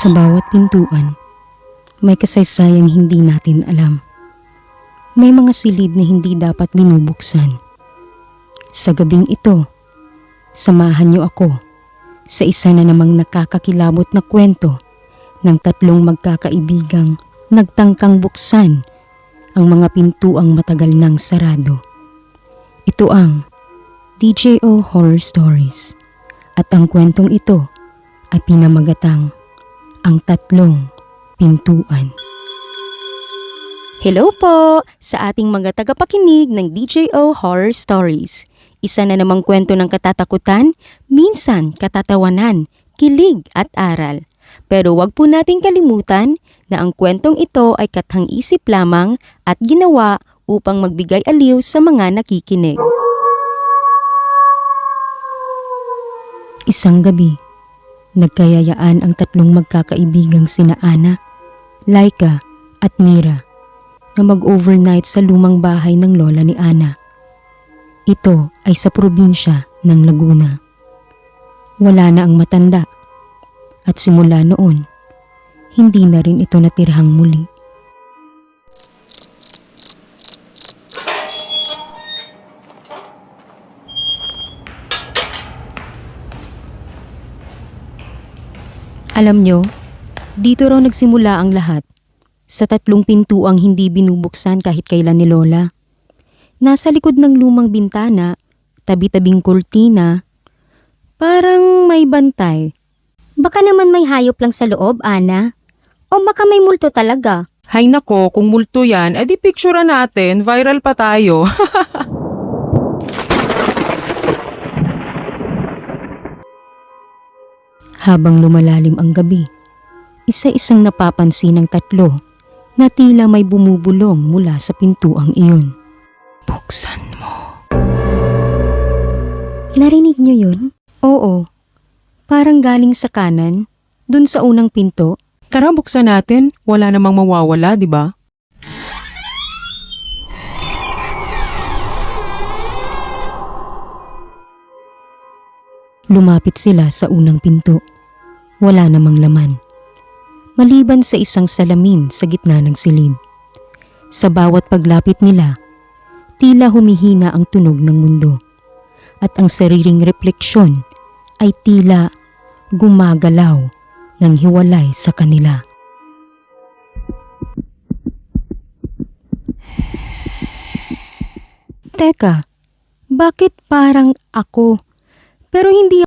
Sa bawat pintuan, may kasaysayang hindi natin alam. May mga silid na hindi dapat binubuksan. Sa gabing ito, samahan niyo ako sa isa na namang nakakakilabot na kwento ng tatlong magkakaibigang nagtangkang buksan ang mga pintuang matagal nang sarado. Ito ang DJO Horror Stories at ang kwentong ito ay pinamagatang Ang Tatlong Pintuan. Hello po sa ating mga tagapakinig ng DJO Horror Stories. Isa na namang kwento ng katatakutan, minsan katatawanan, kilig at aral. Pero wag po nating kalimutan na ang kwentong ito ay kathang-isip lamang at ginawa upang magbigay aliw sa mga nakikinig. Isang gabi, nagkayayaan ang tatlong magkakaibigang sina Ana, Laika at Mira na mag-overnight sa lumang bahay ng lola ni Ana. Ito ay sa probinsya ng Laguna. Wala na ang matanda at simula noon, hindi na rin ito natirhang muli. Alam nyo, dito raw nagsimula ang lahat. Sa tatlong pintuang hindi binubuksan kahit kailan ni Lola. Nasa likod ng lumang bintana, tabi-tabing kurtina, parang may bantay. Baka naman may hayop lang sa loob, Ana. O baka may multo talaga. Hay nako, kung multo yan, edi picturean natin, viral pa tayo. Habang lumalalim ang gabi, isa-isang napapansin ng tatlo na tila may bumubulong mula sa pintuang iyon. Buksan mo. Narinig niyo yun? Oo, parang galing sa kanan, dun sa unang pinto. Tara, buksan natin. Wala namang mawawala, di ba? Lumapit sila sa unang pinto. Wala namang laman. Maliban sa isang salamin sa gitna ng silid. Sa bawat paglapit nila, tila humihina ang tunog ng mundo. At ang sariling refleksyon ay tila gumagalaw ng hiwalay sa kanila. Teka, bakit parang ako? Pero hindi